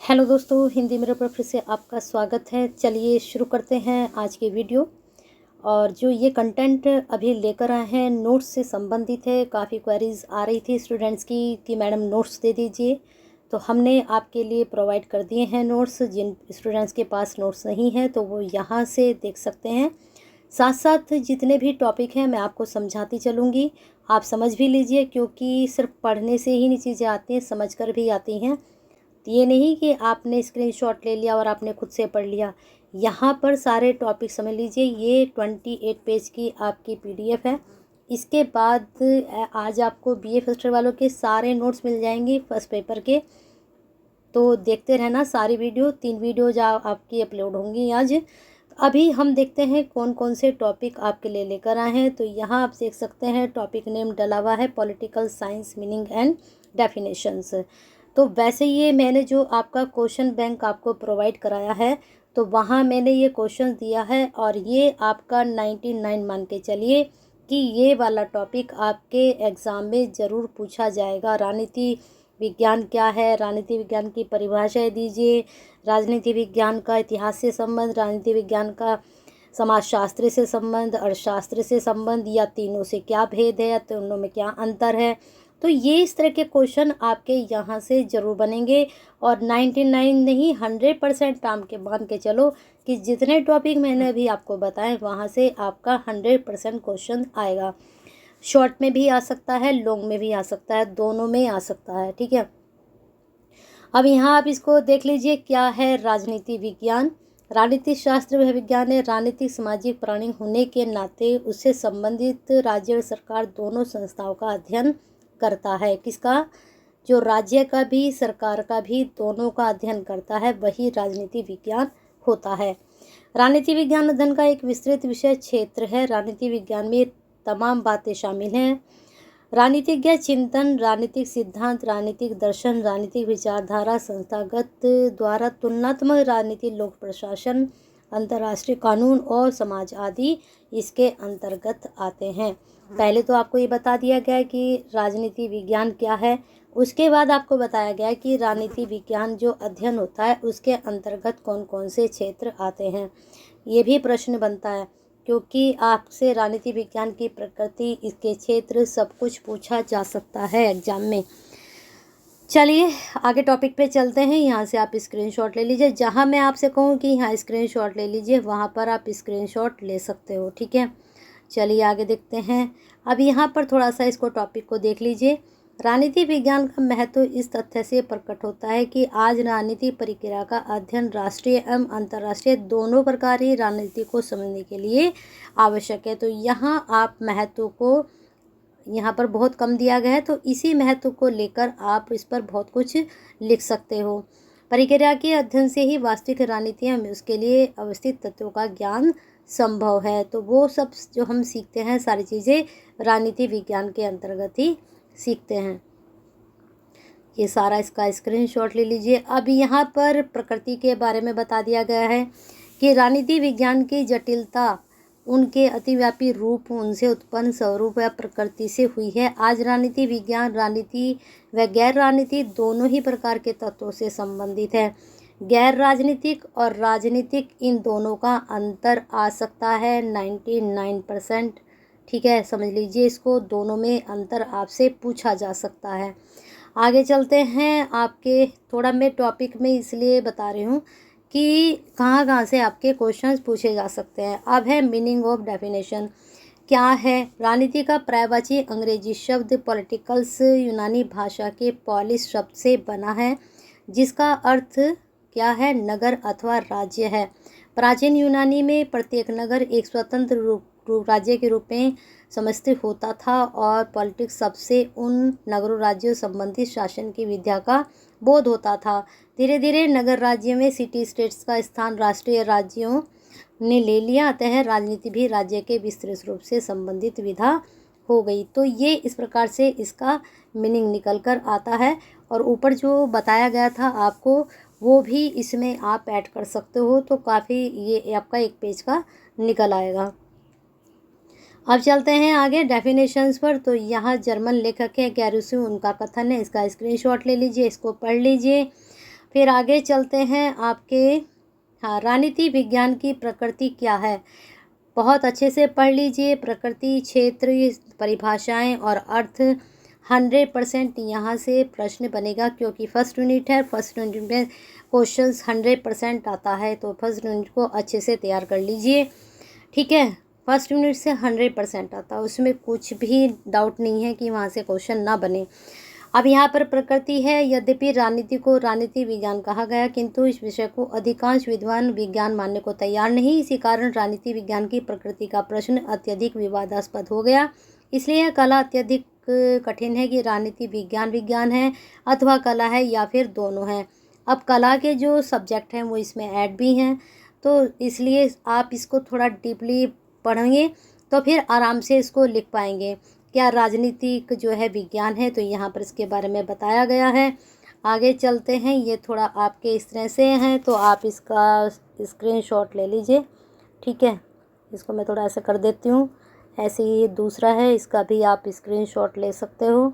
Hello दोस्तों, हिंदी मेरे पर फिर से आपका स्वागत है। चलिए शुरू करते हैं आज की वीडियो। और जो ये कंटेंट अभी लेकर आए हैं नोट्स से संबंधित है। काफ़ी क्वेरीज आ रही थी स्टूडेंट्स की कि मैडम नोट्स दे दीजिए, तो हमने आपके लिए प्रोवाइड कर दिए हैं नोट्स। जिन स्टूडेंट्स के पास नोट्स नहीं हैं तो वो यहाँ से देख सकते हैं। साथ साथ जितने भी टॉपिक हैं मैं आपको समझाती चलूँगी, आप समझ भी लीजिए, क्योंकि सिर्फ पढ़ने से ही नहीं चीज़ें आती हैं, समझ कर भी आती हैं। ये नहीं कि आपने स्क्रीनशॉट ले लिया और आपने खुद से पढ़ लिया। यहाँ पर सारे टॉपिक समझ लीजिए। ये 28 पेज की आपकी पीडीएफ है। इसके बाद आज आपको बीए फर्स्ट ईयर वालों के सारे नोट्स मिल जाएंगे फर्स्ट पेपर के। तो देखते रहना सारी वीडियो, 3 वीडियो जो आपकी अपलोड होंगी आज। अभी हम देखते हैं कौन कौन से टॉपिक आपके लिए लेकर आए हैं। तो यहाँ आप देख सकते हैं टॉपिक नेम डला हुआ है political science meaning and definitions. तो वैसे ये मैंने जो आपका क्वेश्चन बैंक आपको प्रोवाइड कराया है तो वहाँ मैंने ये क्वेश्चन दिया है और ये आपका 99 मान के चलिए कि ये वाला टॉपिक आपके एग्ज़ाम में ज़रूर पूछा जाएगा। राजनीति विज्ञान क्या है, राजनीति विज्ञान की परिभाषाएं दीजिए, राजनीति विज्ञान का इतिहास से संबंध, राजनीति विज्ञान का समाजशास्त्र से संबंध, अर्थशास्त्र से संबंध, या तीनों से क्या भेद है या तीनों में क्या अंतर है। तो ये इस तरह के क्वेश्चन आपके यहाँ से ज़रूर बनेंगे। और 99 नहीं 100% टाइम के मान के चलो कि जितने टॉपिक मैंने अभी आपको बताए वहाँ से आपका 100% क्वेश्चन आएगा। शॉर्ट में भी आ सकता है, लॉन्ग में भी आ सकता है, दोनों में आ सकता है। ठीक है, अब यहाँ आप इसको देख लीजिए क्या है राजनीति विज्ञान। राजनीतिक शास्त्र वह विज्ञान है राजनीतिक सामाजिक प्राणी होने के नाते उससे संबंधित राज्य और सरकार दोनों संस्थाओं का अध्ययन करता है। किसका? जो राज्य का भी सरकार का भी दोनों का अध्ययन करता है वही राजनीति विज्ञान होता है। राजनीति विज्ञान अध्ययन का एक विस्तृत विषय क्षेत्र है। राजनीति विज्ञान में तमाम बातें शामिल हैं। राजनीतिज्ञ चिंतन, राजनीतिक सिद्धांत, राजनीतिक दर्शन, राजनीतिक विचारधारा, संस्थागत द्वारा तुलनात्मक राजनीति, लोक प्रशासन, अंतर्राष्ट्रीय कानून और समाज आदि इसके अंतर्गत आते हैं। पहले तो आपको ये बता दिया गया कि राजनीति विज्ञान क्या है। उसके बाद आपको बताया गया कि राजनीति विज्ञान जो अध्ययन होता है उसके अंतर्गत कौन कौन से क्षेत्र आते हैं। ये भी प्रश्न बनता है क्योंकि आपसे राजनीति विज्ञान की प्रकृति, इसके क्षेत्र, सब कुछ पूछा जा सकता है एग्जाम में। चलिए आगे टॉपिक पे चलते हैं। यहाँ से आप स्क्रीनशॉट ले लीजिए। जहाँ मैं आपसे कहूँ कि यहाँ स्क्रीनशॉट ले लीजिए वहाँ पर आप स्क्रीनशॉट ले सकते हो। ठीक है, चलिए आगे देखते हैं। अब यहाँ पर थोड़ा सा इसको टॉपिक को देख लीजिए। राजनीति विज्ञान का महत्व इस तथ्य से प्रकट होता है कि आज राजनीति प्रक्रिया का अध्ययन राष्ट्रीय एवं अंतर्राष्ट्रीय दोनों प्रकार की राजनीति को समझने के लिए आवश्यक है। तो यहाँ आप महत्व को यहाँ पर बहुत कम दिया गया है, तो इसी महत्व को लेकर आप इस पर बहुत कुछ लिख सकते हो। प्रक्रिया के अध्ययन से ही वास्तविक राजनीतियाँ में उसके लिए अवस्थित तत्वों का ज्ञान संभव है। तो वो सब जो हम सीखते हैं सारी चीज़ें राजनीति विज्ञान के अंतर्गत ही सीखते हैं। ये सारा इसका स्क्रीनशॉट ले लीजिए। अब यहाँ पर प्रकृति के बारे में बता दिया गया है कि राजनीति विज्ञान की जटिलता उनके अतिव्यापी रूप, उनसे उत्पन्न स्वरूप या प्रकृति से हुई है। आज राजनीति विज्ञान राजनीति व गैर राजनीति दोनों ही प्रकार के तत्वों से संबंधित है। गैर राजनीतिक और राजनीतिक इन दोनों का अंतर आ सकता है 99%। ठीक है, समझ लीजिए इसको, दोनों में अंतर आपसे पूछा जा सकता है। आगे चलते हैं। आपके थोड़ा मैं टॉपिक में इसलिए बता रही हूँ कि कहाँ कहाँ से आपके क्वेश्चंस पूछे जा सकते हैं। अब है मीनिंग ऑफ डेफिनेशन। क्या है? राजनीति का पर्यायवाची अंग्रेजी शब्द पॉलिटिकल्स यूनानी भाषा के पॉलिस शब्द से बना है जिसका अर्थ क्या है? नगर अथवा राज्य है। प्राचीन यूनानी में प्रत्येक नगर एक स्वतंत्र रूप राज्य के रूप में समस्थित होता था और पॉलिटिक्स सबसे उन नगरों राज्यों संबंधित शासन की विद्या का बोध होता था। धीरे धीरे नगर राज्य में सिटी स्टेट्स का स्थान राष्ट्रीय राज्यों ने ले लिया, अतः राजनीति भी राज्य के विस्तृत रूप से संबंधित विधा हो गई। तो ये इस प्रकार से इसका मीनिंग निकल कर आता है। और ऊपर जो बताया गया था आपको वो भी इसमें आप ऐड कर सकते हो, तो काफ़ी ये आपका एक पेज का निकल आएगा। अब चलते हैं आगे डेफिनेशंस पर। तो यहाँ जर्मन लेखक है गैरुसी, उनका कथन है, इसका स्क्रीनशॉट ले लीजिए, इसको पढ़ लीजिए। फिर आगे चलते हैं आपके, हाँ, राजनीति विज्ञान की प्रकृति क्या है। बहुत अच्छे से पढ़ लीजिए। प्रकृति, क्षेत्र, परिभाषाएं और अर्थ 100% यहाँ से प्रश्न बनेगा, क्योंकि फर्स्ट यूनिट है। फर्स्ट यूनिट में क्वेश्चंस 100% आता है, तो फर्स्ट यूनिट को अच्छे से तैयार कर लीजिए, ठीक है। फर्स्ट यूनिट से 100% आता है, उसमें कुछ भी डाउट नहीं है कि वहाँ से क्वेश्चन ना बने। अब यहाँ पर प्रकृति है। यद्यपि राजनीति को राजनीति विज्ञान कहा गया, किंतु इस विषय को अधिकांश विद्वान विज्ञान मानने को तैयार नहीं। इसी कारण राजनीति विज्ञान की प्रकृति का प्रश्न अत्यधिक विवादास्पद हो गया। इसलिए यह कला अत्यधिक कठिन है कि राजनीति विज्ञान विज्ञान है अथवा कला है या फिर दोनों हैं। अब कला के जो सब्जेक्ट हैं वो इसमें ऐड भी हैं, तो इसलिए आप इसको थोड़ा डीपली पढ़ेंगे तो फिर आराम से इसको लिख पाएंगे। क्या राजनीतिक जो है विज्ञान है, तो यहाँ पर इसके बारे में बताया गया है। आगे चलते हैं। ये थोड़ा आपके इस तरह से हैं, तो आप इसका स्क्रीनशॉट ले लीजिए, ठीक है। इसको मैं थोड़ा ऐसे कर देती हूँ। ऐसे ही दूसरा है, इसका भी आप स्क्रीनशॉट ले सकते हो।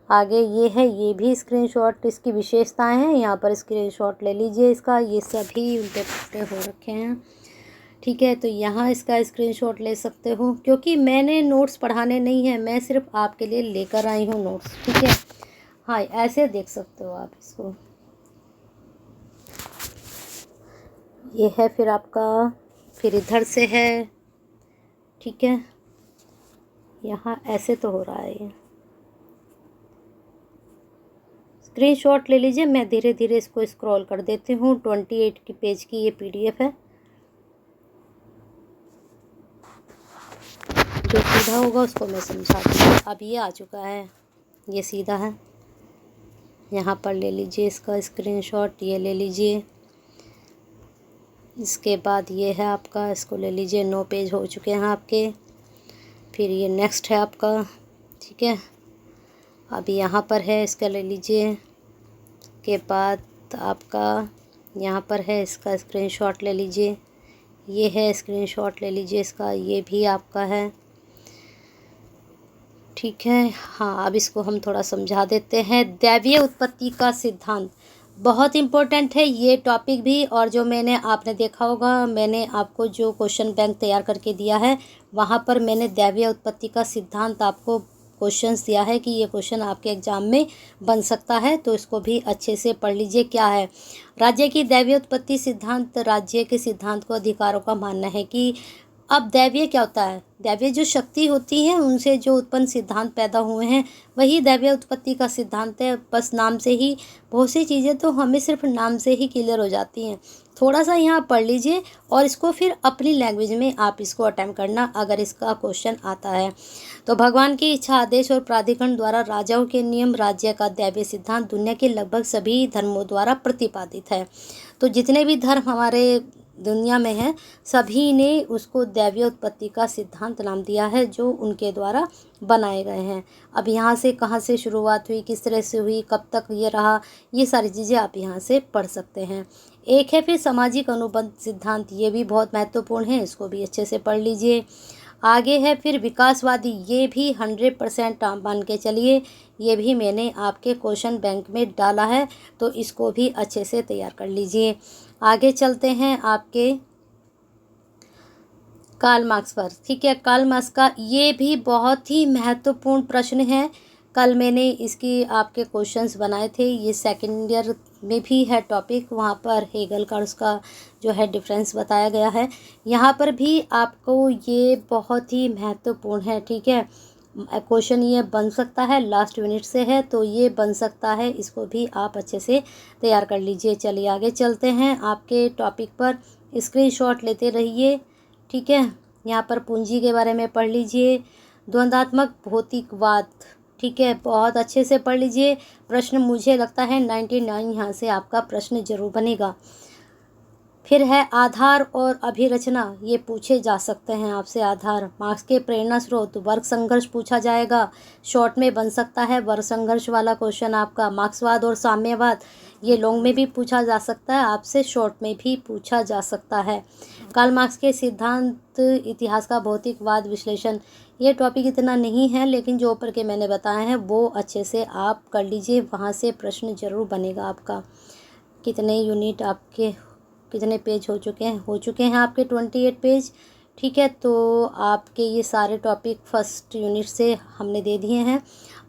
आगे ये है, ये भी स्क्रीनशॉट, इसकी विशेषताएं हैं, यहाँ पर स्क्रीनशॉट ले लीजिए इसका। ये सभी उल्टे पुल्टे हो रखे हैं, ठीक है। तो यहाँ इसका स्क्रीनशॉट ले सकते हो, क्योंकि मैंने नोट्स पढ़ाने नहीं है, मैं सिर्फ आपके लिए लेकर आई हूँ नोट्स, ठीक है। हाँ, ऐसे देख सकते हो आप इसको। ये है फिर आपका, फिर इधर से है, ठीक है। यहाँ ऐसे तो हो रहा है ये। स्क्रीनशॉट ले लीजिए। मैं धीरे धीरे इसको स्क्रॉल कर देती हूँ। 28 की पेज की ये PDF है। जो सीधा होगा उसको मैं समझाती हूँ। अब ये आ चुका है, ये सीधा है। यहाँ पर ले लीजिए इसका स्क्रीनशॉट, ये ले लीजिए। इसके बाद ये है आपका, इसको ले लीजिए। 9 पेज हो चुके हैं आपके। फिर ये नेक्स्ट है आपका, ठीक है। अभी यहाँ पर है, इसका ले लीजिए। के बाद आपका यहाँ पर है, इसका स्क्रीनशॉट ले लीजिए। ये है, स्क्रीनशॉट ले लीजिए इसका, ये भी आपका है, ठीक है। हाँ, अब इसको हम थोड़ा समझा देते हैं। दैवीय उत्पत्ति का सिद्धांत बहुत इम्पोर्टेंट है ये टॉपिक भी। और जो मैंने, आपने देखा होगा, मैंने आपको जो क्वेश्चन बैंक तैयार करके दिया है, वहाँ पर मैंने दैवीय उत्पत्ति का सिद्धांत आपको क्वेश्चंस दिया है कि ये क्वेश्चन आपके एग्जाम में बन सकता है, तो इसको भी अच्छे से पढ़ लीजिए। क्या है राज्य की दैवीय उत्पत्ति सिद्धांत? राज्य के सिद्धांत को अधिकारों का मानना है कि, अब दैवीय क्या होता है? दैवीय जो शक्ति होती है उनसे जो उत्पन्न सिद्धांत पैदा हुए हैं, वही दैवीय उत्पत्ति का सिद्धांत है। बस नाम से ही बहुत सी चीज़ें तो हमें सिर्फ नाम से ही क्लियर हो जाती हैं। थोड़ा सा यहाँ पढ़ लीजिए और इसको फिर अपनी लैंग्वेज में आप इसको अटेम्प्ट करना, अगर इसका क्वेश्चन आता है तो। भगवान की इच्छा, आदेश और प्राधिकरण द्वारा राजाओं के नियम, राज्य का दैवीय सिद्धांत दुनिया के लगभग सभी धर्मों द्वारा प्रतिपादित है। तो जितने भी धर्म हमारे दुनिया में है, सभी ने उसको दैवीय उत्पत्ति का सिद्धांत नाम दिया है, जो उनके द्वारा बनाए गए हैं। अब यहाँ से कहाँ से शुरुआत हुई, किस तरह से हुई, कब तक ये रहा, ये सारी चीज़ें आप यहाँ से पढ़ सकते हैं। एक है फिर सामाजिक अनुबंध सिद्धांत, ये भी बहुत महत्वपूर्ण है, इसको भी अच्छे से पढ़ लीजिए। आगे है फिर विकासवादी, ये भी 100% मान के चलिए, ये भी मैंने आपके क्वेश्चन बैंक में डाला है, तो इसको भी अच्छे से तैयार कर लीजिए। आगे चलते हैं आपके कार्ल मार्क्स पर, ठीक है। कार्ल मार्क्स का ये भी बहुत ही महत्वपूर्ण प्रश्न है। कल मैंने इसकी आपके क्वेश्चंस बनाए थे, ये सेकेंड ईयर में भी है टॉपिक, वहाँ पर हेगल का उसका जो है डिफरेंस बताया गया है। यहाँ पर भी आपको ये बहुत ही महत्वपूर्ण है, ठीक है। क्वेश्चन ये बन सकता है, लास्ट यूनिट से है तो ये बन सकता है, इसको भी आप अच्छे से तैयार कर लीजिए। चलिए आगे चलते हैं आपके टॉपिक पर। स्क्रीनशॉट लेते रहिए, ठीक है। यहाँ पर पूंजी के बारे में पढ़ लीजिए। द्वंद्वात्मक भौतिकवाद, ठीक है, बहुत अच्छे से पढ़ लीजिए। प्रश्न मुझे लगता है 99 यहाँ से आपका प्रश्न जरूर बनेगा। फिर है आधार और अभिरचना, ये पूछे जा सकते हैं आपसे। आधार, मार्क्स के प्रेरणा स्रोत, वर्ग संघर्ष पूछा जाएगा, शॉर्ट में बन सकता है वर्ग संघर्ष वाला क्वेश्चन आपका। मार्क्सवाद और साम्यवाद, ये लॉन्ग में भी पूछा जा सकता है आपसे, शॉर्ट में भी पूछा जा सकता है। कार्ल मार्क्स के सिद्धांत, इतिहास का भौतिकवाद विश्लेषण, ये टॉपिक इतना नहीं है, लेकिन जो ऊपर के मैंने बताए हैं वो अच्छे से आप कर लीजिए, वहाँ से प्रश्न जरूर बनेगा आपका। कितने यूनिट आपके, कितने पेज हो चुके हैं आपके 28 पेज। ठीक है, तो आपके ये सारे टॉपिक फर्स्ट यूनिट से हमने दे दिए हैं।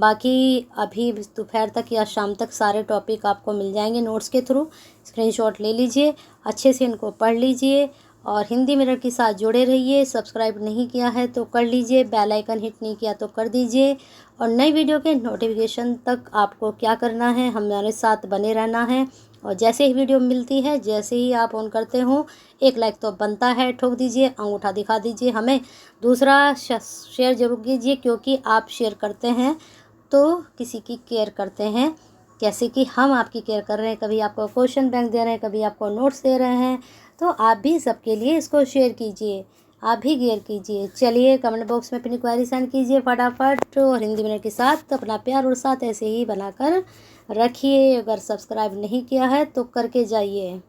बाकी अभी दोपहर तक या शाम तक सारे टॉपिक आपको मिल जाएंगे नोट्स के थ्रू। स्क्रीनशॉट ले लीजिए, अच्छे से इनको पढ़ लीजिए और हिंदी मिरर के साथ जुड़े रहिए। सब्सक्राइब नहीं किया है तो कर लीजिए, बेल आइकन हिट नहीं किया तो कर दीजिए। और नई वीडियो के नोटिफिकेशन तक आपको क्या करना है, हमारे साथ बने रहना है। और जैसे ही वीडियो मिलती है, जैसे ही आप ऑन करते हो, एक लाइक तो बनता है, ठोक दीजिए, अंगूठा दिखा दीजिए हमें। दूसरा शेयर जरूर कीजिए, क्योंकि आप शेयर करते हैं तो किसी की केयर करते हैं, जैसे कि हम आपकी केयर कर रहे हैं। कभी आपको क्वेश्चन बैंक दे रहे हैं, कभी आपको नोट्स दे रहे हैं, तो आप भी सबके लिए इसको शेयर कीजिए, आप भी केयर कीजिए। चलिए, कमेंट बॉक्स में अपनी क्वेरी सेंड कीजिए फटाफट। और हिंदी मिनट के साथ अपना प्यार और साथ ऐसे ही बनाकर रखिए। अगर सब्सक्राइब नहीं किया है तो करके जाइए।